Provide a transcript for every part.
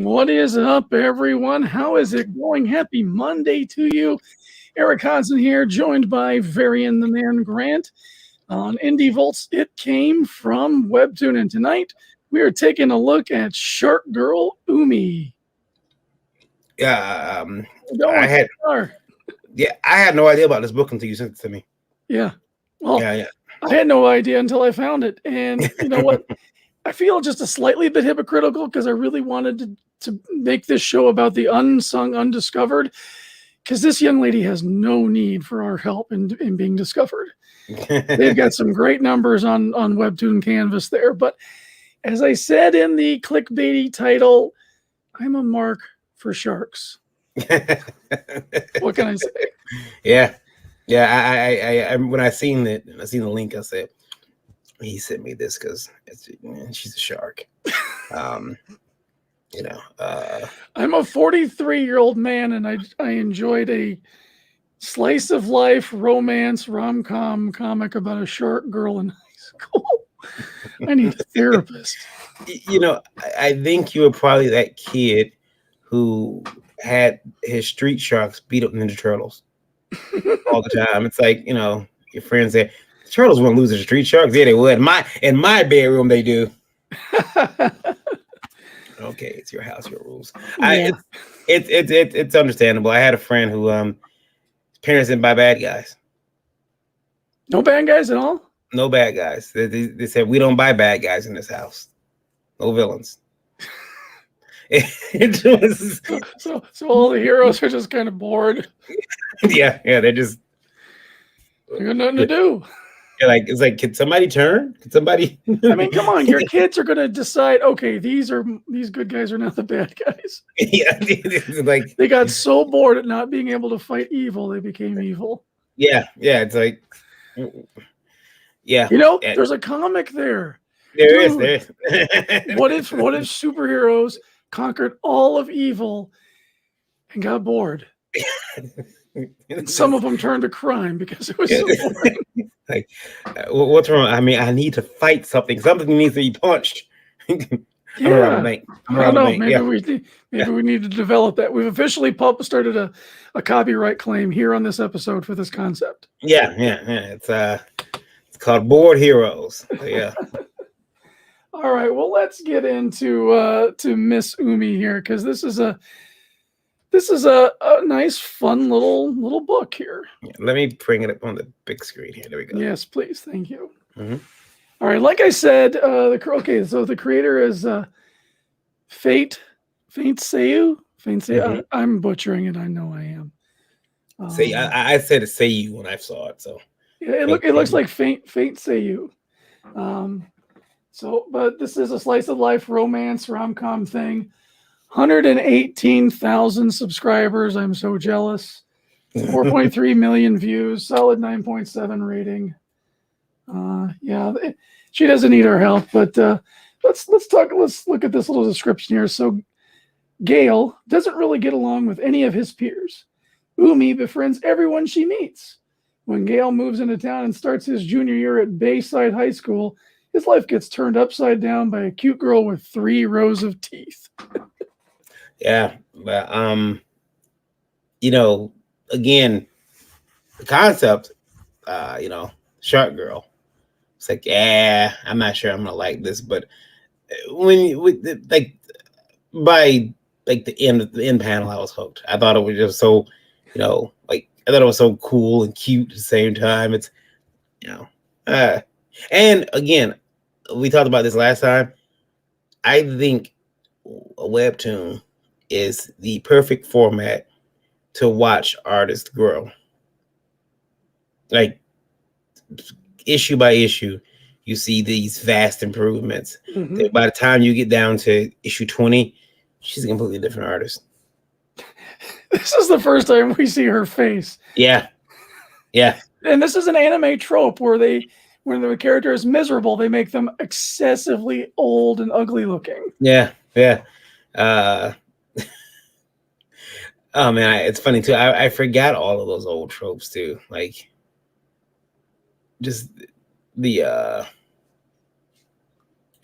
What is up, everyone? How is it going? Happy Monday to you. Erik here, joined by Varian the Man Grant. On indievolt's It Came from Webtoon, and tonight we are taking a look at Shark Girl Umi. Yeah, I had no idea about this book until you sent it to me. Yeah. Well, yeah. I had no idea until I found it. And you know what? I feel just a slightly bit hypocritical because I really wanted to make this show about the unsung, undiscovered, because this young lady has no need for our help in being discovered. They've got some great numbers on Webtoon Canvas there. But as I said in the clickbaity title, I'm a mark for sharks. What can I say? Yeah. I when I seen the link, I said, he sent me this because she's a shark. I'm a 43-year-old man, and I enjoyed a slice of life romance rom-com comic about a shark girl in high school. I need a therapist. I think you were probably that kid who had his street sharks beat up Ninja Turtles all the time. It's like, your friends say, turtles wouldn't lose to street sharks. Yeah, they would. In my bedroom, they do. Okay, it's your house, your rules. Yeah. It's understandable. I had a friend who parents didn't buy bad guys. No bad guys at all? No bad guys. They said, we don't buy bad guys in this house. No villains. So all the heroes are just kind of bored. Yeah, they're just. They got nothing to do. It's like, can somebody turn? Can somebody? I mean, come on, your kids are gonna decide. Okay, these good guys are not the bad guys. Yeah, like they got so bored at not being able to fight evil, they became evil. Yeah, it's like, yeah. There's a comic there. There is. What if superheroes conquered all of evil and got bored? And some of them turned to crime because it was so boring. Like, what's wrong? I mean, I need to fight something. Something needs to be punched. Yeah. I don't know. Maybe we need to develop that. We've officially started a copyright claim here on this episode for this concept. Yeah. It's called Bored Heroes. Yeah. All right. Well, let's get into to Miss Umi here, because this is a nice, fun little book here. Yeah, let me bring it up on the big screen here. There we go. Yes, please. Thank you. Mm-hmm. All right. Like I said, so the creator is Fate Seiyu. Mm-hmm. I'm butchering it. I know I am. I said it Seiyu when I saw it. So yeah, it looks like Fate Seiyu. But this is a slice of life romance rom-com thing. 118,000 subscribers. I'm so jealous. 4.3 million views. Solid 9.7 rating. She doesn't need our help, but let's look at this little description here. So Gale doesn't really get along with any of his peers. Umi befriends everyone she meets. When Gale moves into town and starts his junior year at Bayside High School, his life gets turned upside down by a cute girl with 3 rows of teeth. Yeah, but again, the concept, Shark Girl. It's like, I'm not sure I'm gonna like this, but by the end panel, I was hooked. I thought it was just so, I thought it was so cool and cute at the same time. It's, and again, we talked about this last time. I think a webtoon is the perfect format to watch artists grow. Like, issue by issue, you see these vast improvements. Mm-hmm. By the time you get down to issue 20, she's a completely different artist. This is the first time we see her face. Yeah. And this is an anime trope where when the character is miserable, they make them excessively old and ugly looking. Yeah. Oh man, it's funny too. I forgot all of those old tropes too. Like, just the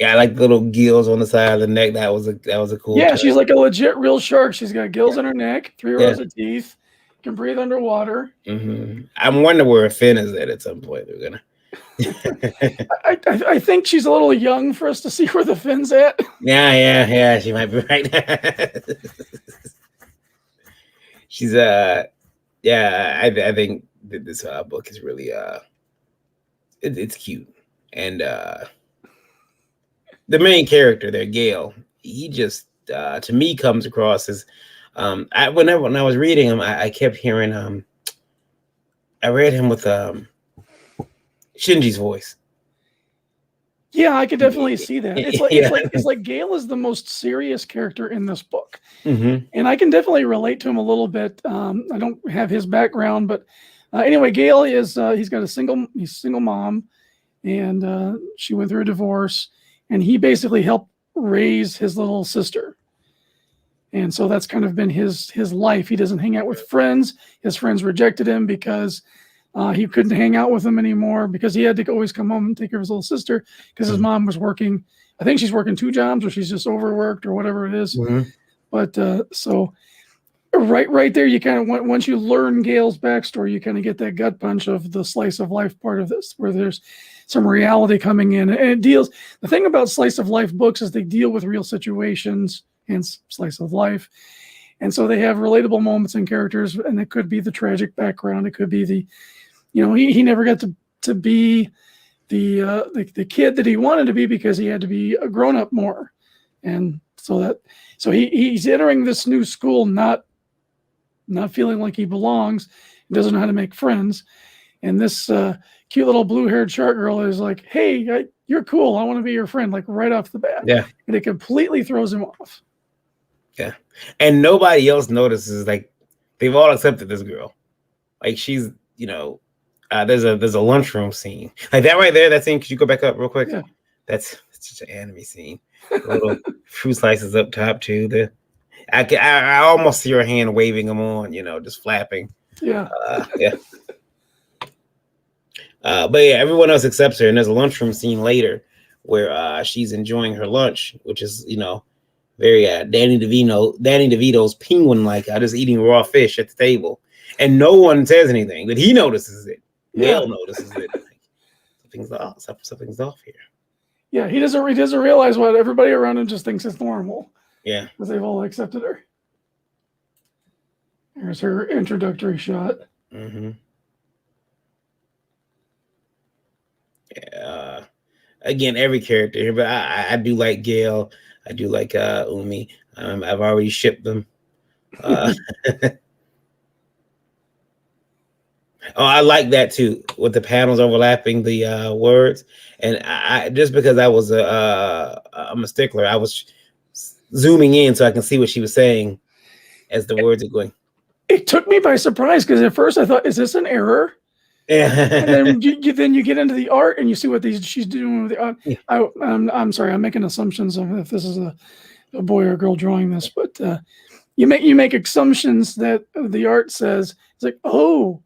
Yeah, I like the little gills on the side of the neck. That was a cool. Yeah, touch. she's like a legit real shark. She's got gills in her neck, 3 Yeah. rows of teeth, can breathe underwater. I'm wondering where a fin is at some point. They're gonna. I think she's a little young for us to see where the fin's at. Yeah. She might be right. She's yeah. I think that this book is really it's cute, and the main character there, Gale, he just to me comes across as when I was reading him, I kept hearing I read him with Shinji's voice. Yeah, I could definitely see that. It's like Gale is the most serious character in this book, and I can definitely relate to him a little bit. I don't have his background, but anyway, Gale is he's a single mom, and she went through a divorce, and he basically helped raise his little sister, and so that's kind of been his life. He doesn't hang out with friends. His friends rejected him because he couldn't hang out with them anymore because he had to always come home and take care of his little sister because his mom was working. I think she's working 2 jobs or she's just overworked or whatever it is. But so right there, you kind of once you learn Gale's backstory, you kind of get that gut punch of the slice of life part of this, where there's some reality coming in, and it deals. The thing about slice of life books is they deal with real situations and slice of life. And so they have relatable moments and characters, and it could be the tragic background. It could be the, he never got to be the kid that he wanted to be because he had to be a grown up more, and so he's entering this new school not feeling like he belongs, doesn't know how to make friends, and this cute little blue-haired shark girl is like, "Hey, you're cool. I want to be your friend," like right off the bat. Yeah, and it completely throws him off. Yeah, and nobody else notices. Like they've all accepted this girl. Like she's, there's a lunchroom scene like that right there. That scene. Could you go back up real quick? Yeah, that's such an anime scene. Little fruit slices up top too. I almost see her hand waving them on. Just flapping. Yeah. Yeah. But yeah, everyone else accepts her, and there's a lunchroom scene later where she's enjoying her lunch, which is very Danny DeVito's penguin-like, just eating raw fish at the table, and no one says anything, but he notices it. Gale notices it. Something's off here. Yeah, he doesn't realize what everybody around him just thinks is normal. Yeah, because they've all accepted her. There's her introductory shot. Yeah. Again, every character here, but I do like Gale. I do like Umi. I've already shipped them. Oh, I like that too, with the panels overlapping the words. And I just because I'm a stickler, I was zooming in so I can see what she was saying as the words are going. It took me by surprise because at first I thought, "Is this an error?" Yeah. And then you get into the art and you see what she's doing with the art. Yeah. I'm sorry, I'm making assumptions of if this is a boy or girl drawing this, but you make assumptions that the art says. It's like, oh,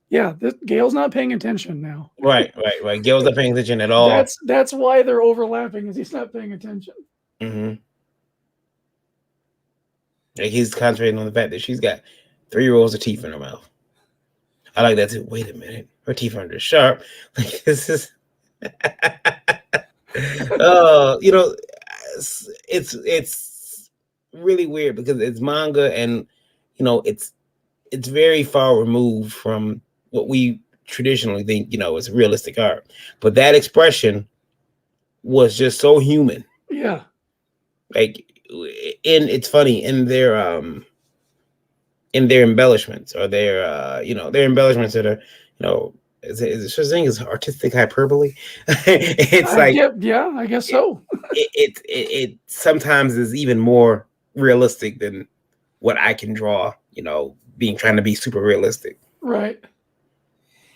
yeah, Gale's not paying attention now. Right. Gale's not paying attention at all. That's why they're overlapping, is he's not paying attention. Like he's concentrating on the fact that she's got 3 rows of teeth in her mouth. I like that too. Wait a minute, her teeth aren't as sharp. Like this is, it's really weird because it's manga and it's very far removed from what we traditionally think is realistic art. But that expression was just so human. Yeah. Like, it's funny in their embellishments or their embellishments that are is it such thing as artistic hyperbole? It's like I guess so. it sometimes is even more realistic than what I can draw. Trying to be super realistic. Right.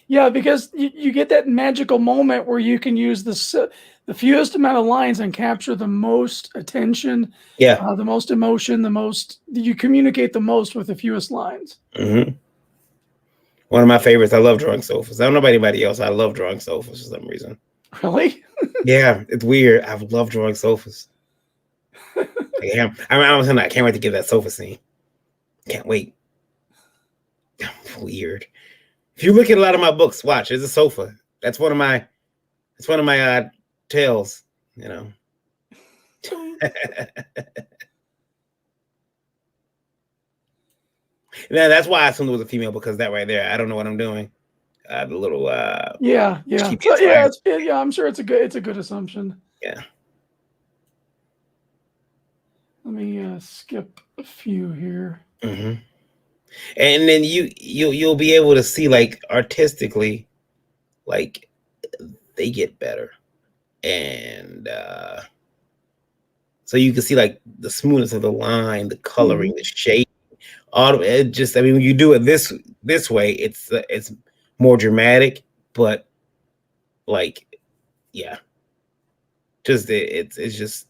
Yeah, because you get that magical moment where you can use the fewest amount of lines and capture the most attention, the most emotion, you communicate the most with the fewest lines. One of my favorites. I love drawing sofas. I don't know about anybody else. I love drawing sofas for some reason. Really? Yeah, it's weird. I love drawing sofas. Yeah, I can't wait to get that sofa scene. Can't wait. Weird. If you look at a lot of my books, watch, there's a sofa. That's one of my tales, you know. Now that's why I assumed it was a female, because that right there, I don't know what I'm doing. The little yeah. So, yeah, I'm sure it's a good assumption. Yeah. Let me skip a few here. Mm-hmm. And then you'll be able to see, like, artistically, like, they get better, and so you can see, like, the smoothness of the line, the coloring, the shape, all of it. Just, I mean, when you do it this way, it's more dramatic, but, like, yeah, just it's just,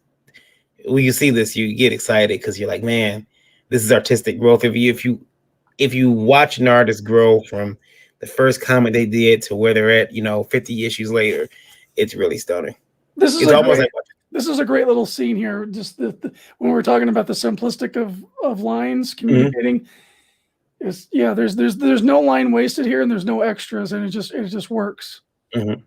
when you see this, you get excited because you're like, man, this is artistic growth. If you watch an artist grow from the first comic they did to where they're at, 50 issues later, it's really stunning. This is a great little scene here. Just when we're talking about the simplistic of lines communicating, there's no line wasted here, and there's no extras, and it just works. Mm-hmm.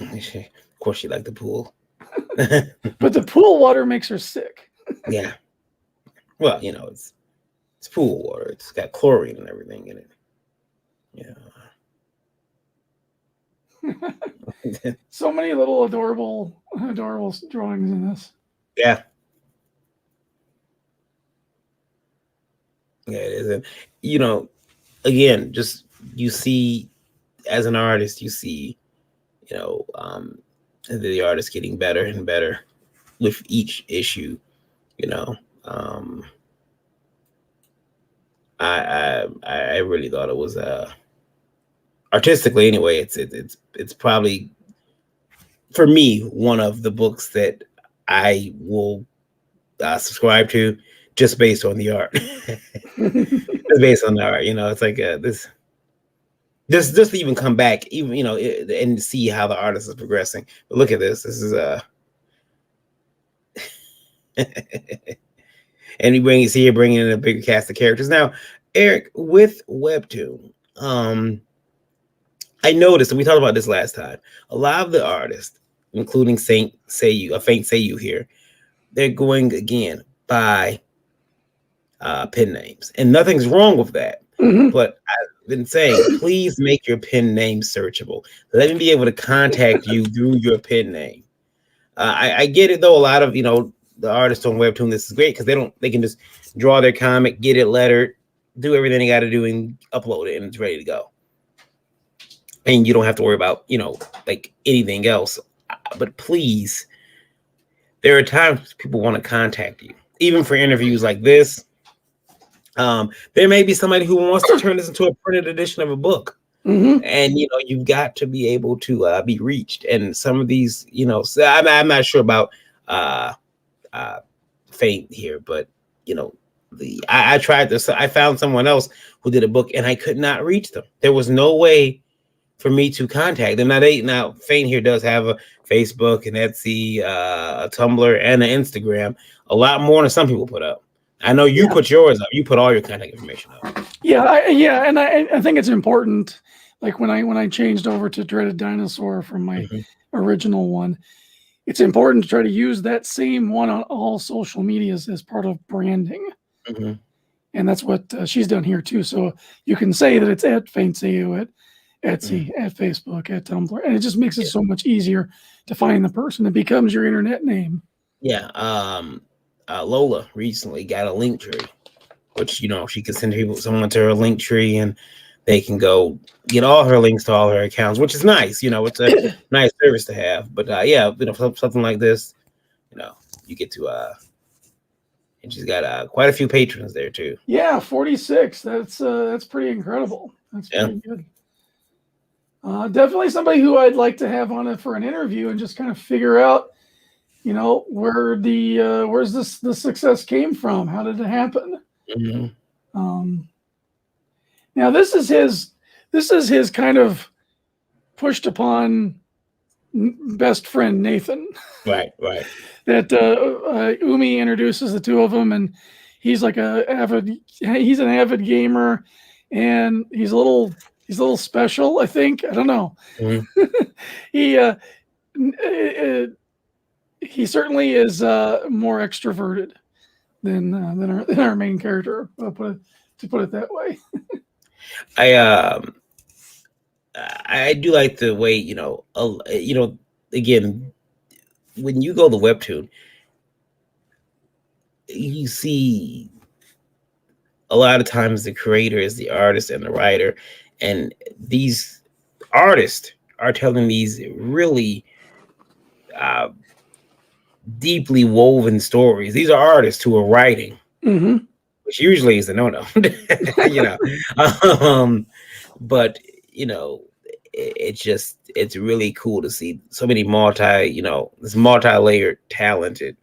Of course, she liked the pool. But the pool water makes her sick. Yeah. Well, it's pool water. It's got chlorine and everything in it. Yeah. So many little adorable drawings in this. Yeah. Yeah, it is. And, again, just, you see, as an artist, you see, the artist getting better and better with each issue. I really thought it was artistically, anyway, it's probably, for me, one of the books that I will subscribe to, just based on the art. Just based on the art, it's like this. Just to even come back, even and see how the artist is progressing. But look at this. This is and he bringing in a bigger cast of characters. Now, Erik, with Webtoon, I noticed, and we talked about this last time, a lot of the artists, including Faint Seiyu here, they're going again by pen names, and nothing's wrong with that. Mm-hmm. But I've been saying, please make your pen name searchable. Let me be able to contact you through your pen name. I get it, though. A lot of the artists on Webtoon, this is great because they can just draw their comic, get it lettered, do everything they got to do, and upload it, and it's ready to go. And you don't have to worry about like anything else. But please, there are times people want to contact you, even for interviews like this. There may be somebody who wants to turn this into a printed edition of a book. Mm-hmm. And you've got to be able to be reached. And some of these, so I'm not sure about Faint here, but I tried this. I found someone else who did a book, and I could not reach them. There was no way for me to contact them. Now Faint here does have a Facebook, an Etsy, a Tumblr, and an Instagram. A lot more than some people put up. I know you put yours up. You put all your contact information up. And I think it's important. Like when I changed over to Dreaded Dinosaur from my original one, it's important to try to use that same one on all social medias as part of branding. Mm-hmm. And that's what she's done here too. So you can say that it's at Faint Seiyu, at Etsy, at Facebook, at Tumblr, and it just makes it so much easier to find the person. It becomes your internet name. Yeah. Lola recently got a link tree, which she can send someone to her link tree, and they can go get all her links to all her accounts, which is nice. It's a nice service to have. But something like this, you get to and she's got quite a few patrons there too. Yeah, 46. That's pretty incredible. That's pretty good. Definitely somebody who I'd like to have on it for an interview and just kind of figure out, where where's the success came from? How did it happen? Mm-hmm. Now this is his kind of pushed upon best friend Nathan. Right. That Umi introduces the two of them, and he's like he's an avid gamer, and he's a little special, I think. I don't know. He certainly is more extroverted than our main character. To put it that way. I do like the way, again, when you go to Webtoon, you see a lot of times the creator is the artist and the writer, and these artists are telling these really deeply woven stories. These are artists who are writing, which usually is a no-no, but it's really cool to see so many this multi-layered talented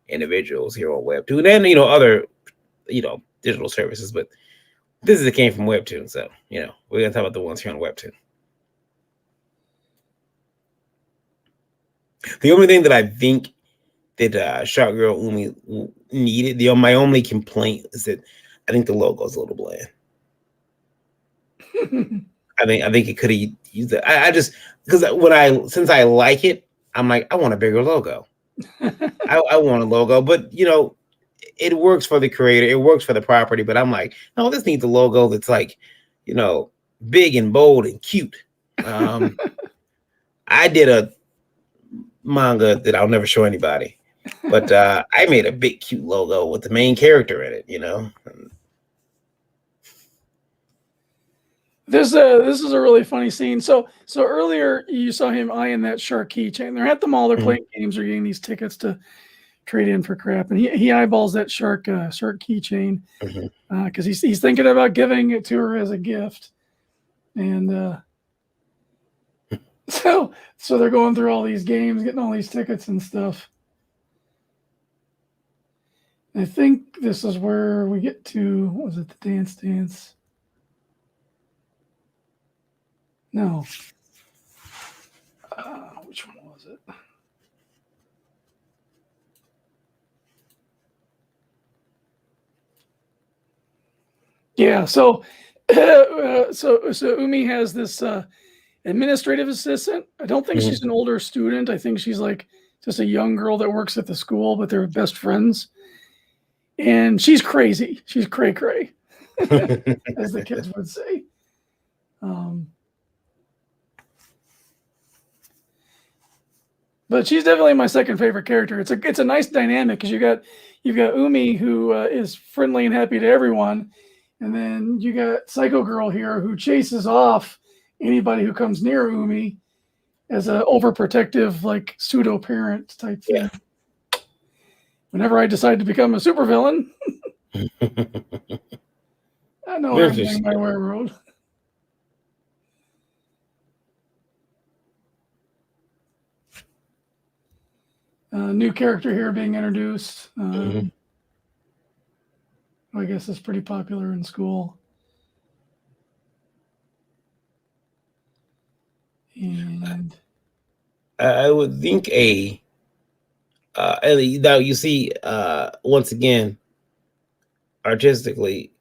individuals here on Webtoon and other digital services, but this came from Webtoon, so we're gonna talk about the ones here on Webtoon. The only thing that I think that Shark Girl Umi needed, my only complaint is that I think the logo is a little bland. I think it could have used it. I just, because since I like it, I'm like, I want a bigger logo. I want a logo, but it works for the creator, it works for the property, but I'm like, no, this needs a logo that's like, big and bold and cute. I did a manga that I'll never show anybody, but I made a big cute logo with the main character in it. This is a really funny scene. So earlier you saw him eyeing that shark keychain. They're at the mall. They're playing games. They're getting these tickets to trade in for crap, and he eyeballs that shark keychain because he's thinking about giving it to her as a gift, and so they're going through all these games, getting all these tickets and stuff. I think this is where we get to, what was it, the dance? No. Which one was it? Yeah, so Umi has this administrative assistant. I don't think she's an older student. I think she's like just a young girl that works at the school, but they're best friends. And she's crazy. She's cray-cray, as the kids would say. But she's definitely my second favorite character. It's a nice dynamic because you've got Umi, who is friendly and happy to everyone, and then you got Psycho Girl here, who chases off anybody who comes near Umi as an overprotective, like pseudo parent type thing. Yeah. Whenever I decide to become a supervillain, I know I'm going my railroad. New character here being introduced. I guess is pretty popular in school. And I would think now you see, once again, artistically,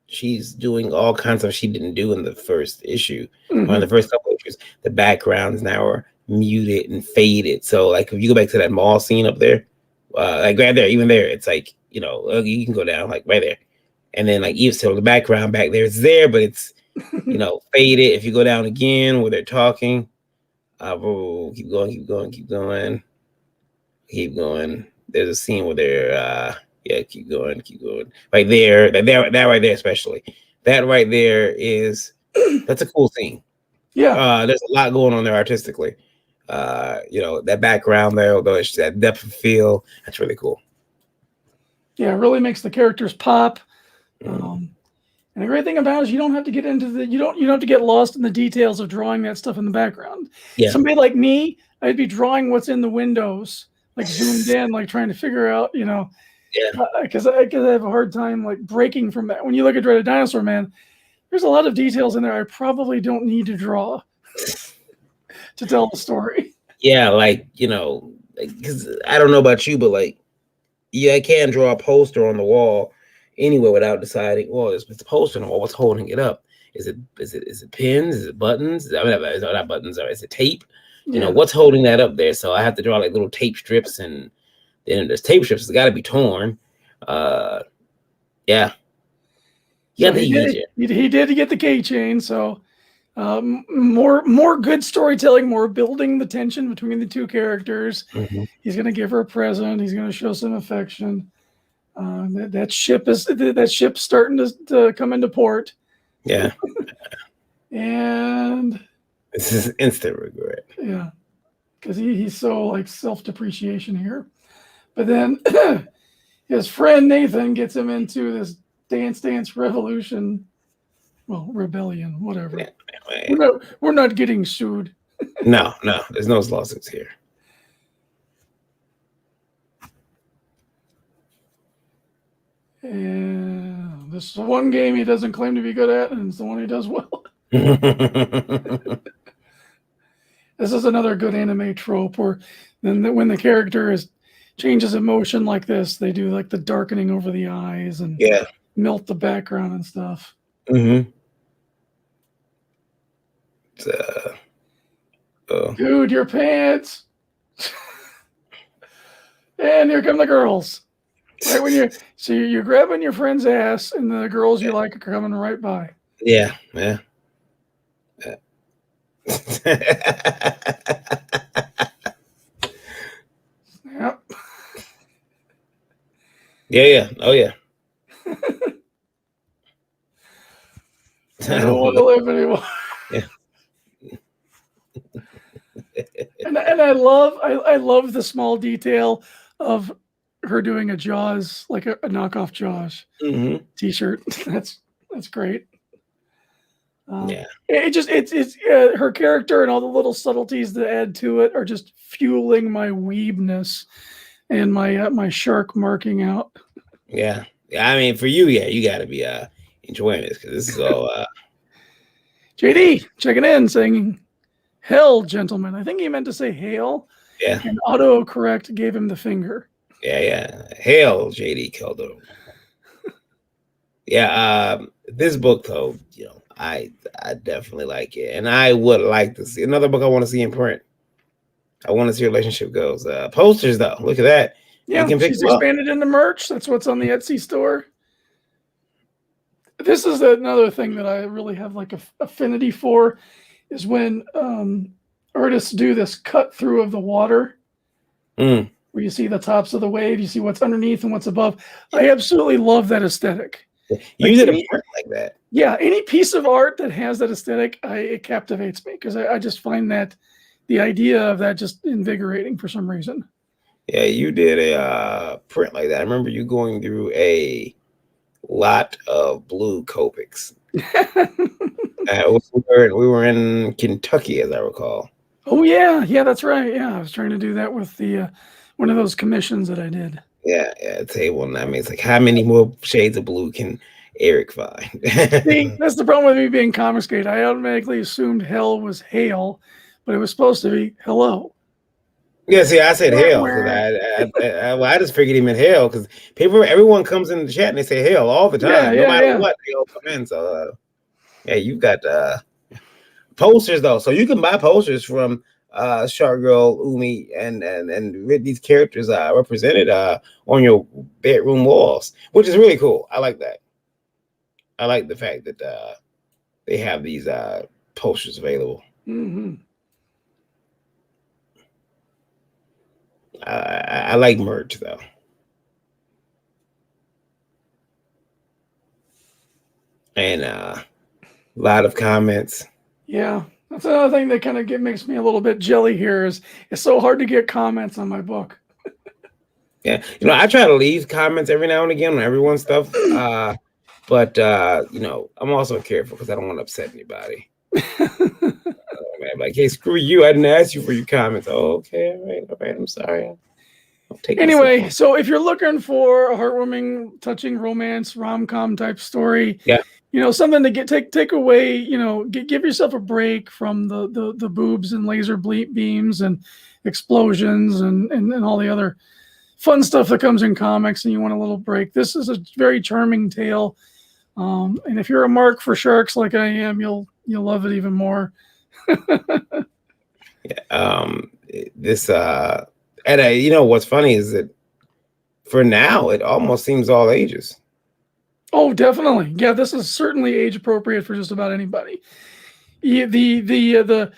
she's doing all kinds of she didn't do in the first issue or in the first couple of issues. The backgrounds now are muted and faded. So, like, if you go back to that mall scene up there, like right there, even there, it's like, you can go down like right there, and then like even so, the background back there, it's there, but it's faded. If you go down again where they're talking, keep going. There's a scene where they're keep going. Right there, that right there, especially that right there that's a cool scene. Yeah, there's a lot going on there artistically. That background there, although it's that depth of feel, that's really cool. Yeah, it really makes the characters pop. And the great thing about it is you don't have to get into you don't have to get lost in the details of drawing that stuff in the background. Yeah. Somebody like me, I'd be drawing what's in the windows, like zoomed in, like trying to figure out, because I have a hard time like breaking from that. When you look at Dreaded Dinosaur Man, there's a lot of details in there I probably don't need to draw to tell the story. Yeah, like, you know, because I don't know about you, but like, yeah, I can't draw a poster on the wall anywhere without deciding, well, it's a poster on the wall. What's holding it up? Is it pins? Is it buttons? I mean, it's not buttons, or is it tape? You know, what's holding that up there? So I have to draw like little tape strips, and then there's tape strips. It's got to be torn. Yeah. So he did get the keychain. So more good storytelling, more building the tension between the two characters. Mm-hmm. He's going to give her a present. He's going to show some affection. That ship's starting to come into port. Yeah. And this is instant regret. Yeah, because he's so like self-depreciation here. But then his friend Nathan gets him into this Dance Revolution. Well, rebellion, whatever. Yeah, we're not getting sued. No, there's no lawsuits here. And this is the one game he doesn't claim to be good at, and it's the one he does well. This is another good anime trope where then when the character changes emotion like this, they do like the darkening over the eyes and melt the background and stuff. Mm-hmm. Dude, your pants. And here come the girls. Right when you're grabbing your friend's ass, and the girls you like are coming right by. Yeah. Snap. Yeah. Oh yeah. I don't want to live anymore. Yeah. And I love the small detail of her doing a Jaws, like a knockoff Jaws t-shirt. That's great. It's her character and all the little subtleties that add to it are just fueling my weebness and my shark marking out. Yeah. I mean, for you, you got to be enjoying this, because this is all. JD checking in saying, "Hell, gentlemen." I think he meant to say hail. Yeah. And autocorrect gave him the finger. Yeah. Hail, JD Keldo. Yeah. This book, though, you know, I definitely like it, and I would like to see another book. I want to see in print. I want to see relationship goes. Posters, though, look at that. Yeah, she's expanded into merch. That's what's on the Etsy store. This is another thing that I really have like a affinity for, is when artists do this cut through of the water, where you see the tops of the wave, you see what's underneath and what's above. I absolutely love that aesthetic. You did a print like that. Yeah, any piece of art that has that aesthetic, it captivates me, because I just find that the idea of that just invigorating for some reason. Yeah, you did a print like that. I remember you going through a lot of blue Copics. We were in Kentucky, as I recall. Oh yeah, that's right. Yeah, I was trying to do that with the one of those commissions that I did. Yeah, table. And I mean, it's like, how many more shades of blue can Erik find? See, that's the problem with me being comics gate. I automatically assumed hell was hail, but it was supposed to be hello. Yeah, see, I said hell because I just figured he meant hell, because everyone comes in the chat and they say hell all the time, no matter what, they all come in. So you've got posters though, so you can buy posters from Shark Girl Umi and these characters represented on your bedroom walls, which is really cool. I like that. I like the fact that they have these posters available. I like merch though. And a lot of comments. Yeah, that's another thing that kind of makes me a little bit jelly here, is it's so hard to get comments on my book. Yeah, you know, I try to leave comments every now and again on everyone's stuff, but you know, I'm also careful because I don't want to upset anybody. I'm like, hey, screw you! I didn't ask you for your comments. Oh, okay, all right. I'm sorry. Anyway, so if you're looking for a heartwarming, touching romance rom-com type story, something to take away, give yourself a break from the boobs and laser beams and explosions and all the other fun stuff that comes in comics, and you want a little break. This is a very charming tale. And if you're a mark for sharks like I am, you'll love it even more. What's funny is that for now it almost seems all ages. Oh, definitely. Yeah, this is certainly age appropriate for just about anybody. The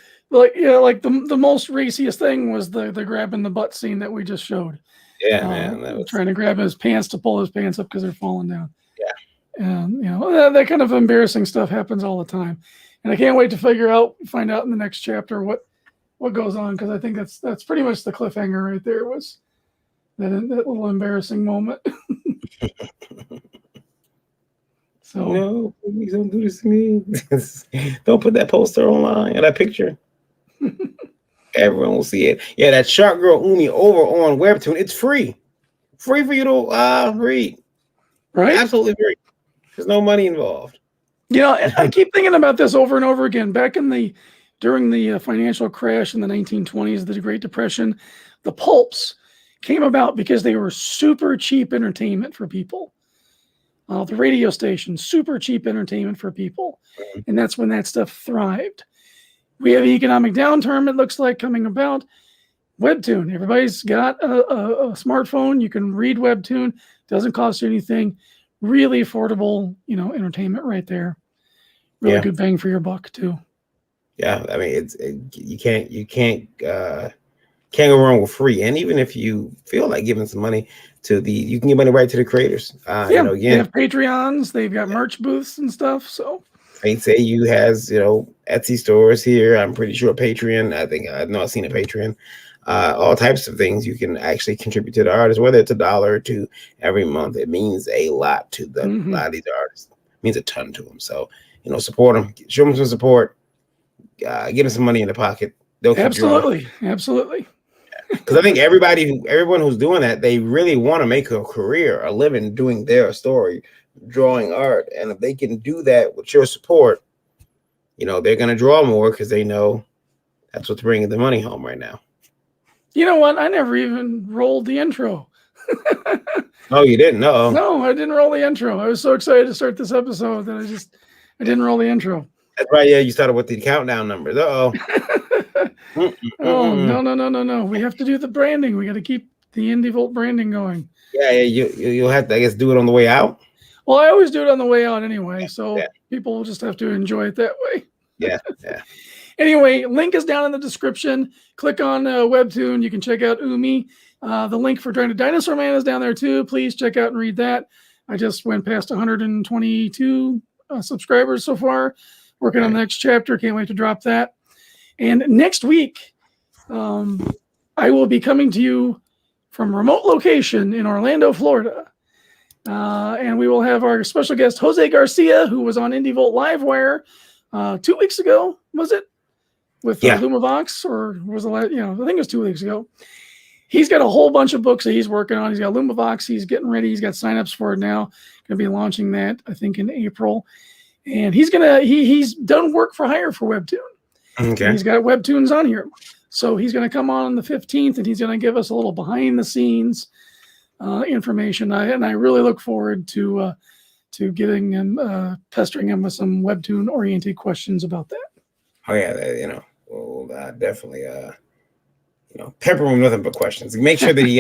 most raciest thing was the grabbing the butt scene that we just showed. Yeah, man. That was... trying to grab his pants to pull his pants up because they're falling down. Yeah. And that kind of embarrassing stuff happens all the time. And I can't wait to find out in the next chapter what goes on, because I think that's pretty much the cliffhanger right there, was that little embarrassing moment. So no, please don't do this to me. Don't put that poster online or that picture. Everyone will see it. Yeah, that Shark Girl Umi over on Webtoon. It's free for you to read. Right? Absolutely free. There's no money involved. I keep thinking about this over and over again. Back during the financial crash in the 1920s, the Great Depression, the pulps came about because they were super cheap entertainment for people. The radio station, super cheap entertainment for people. And that's when that stuff thrived. We have an economic downturn, it looks like, coming about. Webtoon. Everybody's got a smartphone. You can read Webtoon. Doesn't cost you anything. Really affordable, entertainment right there. Really good bang for your buck too. Yeah, I mean, you can't go wrong with free. And even if you feel like giving some money you can give money right to the creators. They have Patreons. They've got merch booths and stuff. So I'd say you has Etsy stores here. I'm pretty sure Patreon. I've seen a Patreon. All types of things you can actually contribute to the artists, whether it's $1 or $2 every month. It means a lot to a lot of these artists. It means a ton to them. So support them, show them some support, get them some money in the pocket. They'll keep absolutely. Because I think everyone who's doing that, they really want to make a career, a living doing their story, drawing art. And if they can do that with your support, they're going to draw more because they know that's what's bringing the money home right now. You know what? I never even rolled the intro. Oh, you didn't? No. No, I didn't roll the intro. I was so excited to start this episode that I didn't roll the intro. That's right. Yeah, you started with the countdown numbers. Oh, no. We have to do the branding. We got to keep the indievolt branding going. Yeah. You'll have to, I guess, do it on the way out. Well, I always do it on the way out anyway, so people will just have to enjoy it that way. Yeah. Anyway, link is down in the description. Click on Webtoon. You can check out Umi. The link for Dinosaur Man is down there too. Please check out and read that. I just went past 122 subscribers so far. Working on the next chapter. Can't wait to drop that. And next week, I will be coming to you from a remote location in Orlando, Florida. And we will have our special guest, Jose Garcia, who was on IndieVolt Livewire 2 weeks ago, was it? With Lumavox, or was it? I think it was 2 weeks ago. He's got a whole bunch of books that he's working on. He's got Lumavox. He's getting ready. He's got signups for it now. Going to be launching that, I think, in April. And he's done work for hire for Webtoon. Okay. And he's got Webtoons on here. So he's going to come on the 15th, and he's going to give us a little behind the scenes information. And I really look forward to getting him, pestering him with some Webtoon oriented questions about that. Oh yeah, we'll definitely pepper him with nothing but questions. Make sure that he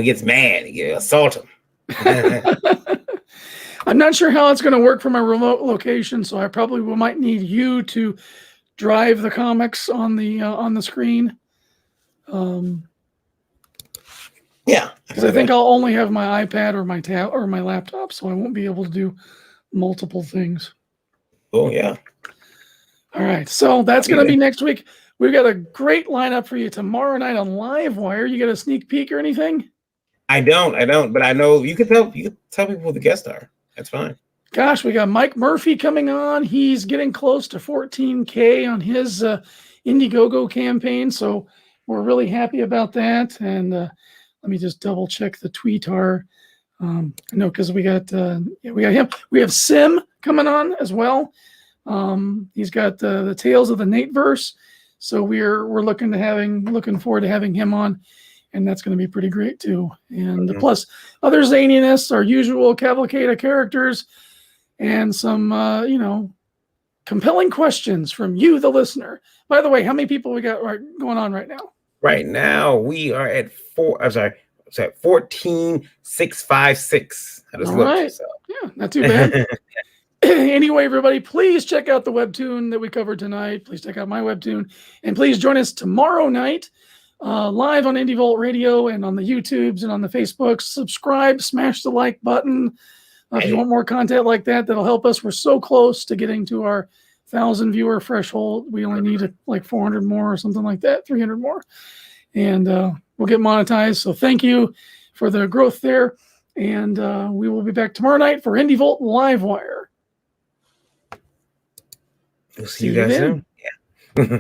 gets mad, assault him. I'm not sure how it's going to work from a remote location, so I probably might need you to drive the comics on the screen. Yeah, because I think I'll only have my iPad or my tab or my laptop, so I won't be able to do multiple things. Oh yeah. All right, so that's going to be next week. We've got a great lineup for you tomorrow night on Livewire. You got a sneak peek or anything? I don't, but I know you can tell people who the guests are. That's fine. Gosh, we got Mike Murphy coming on. He's getting close to 14K on his Indiegogo campaign, so we're really happy about that. And let me just double check the Tweetar. I know because we got him. We have Sim coming on as well. He's got the Tales of the Nateverse, so we're looking forward to having him on, and that's going to be pretty great too. And plus other zaniness, our usual cavalcade of characters, and some compelling questions from you, the listener. By the way, how many people we got going on right now? Right now we are at 14,656. I just looked. Right. So. Yeah, not too bad. Anyway, everybody, please check out the Webtoon that we covered tonight. Please check out my Webtoon. And please join us tomorrow night live on IndieVolt Radio and on the YouTubes and on the Facebooks. Subscribe, smash the like button. If you want more content like that, that'll help us. We're so close to getting to our 1,000 viewer threshold. We only need like 400 more or something like that, 300 more. And we'll get monetized. So thank you for the growth there. And we will be back tomorrow night for IndieVolt Livewire. We'll see you guys soon. Yeah.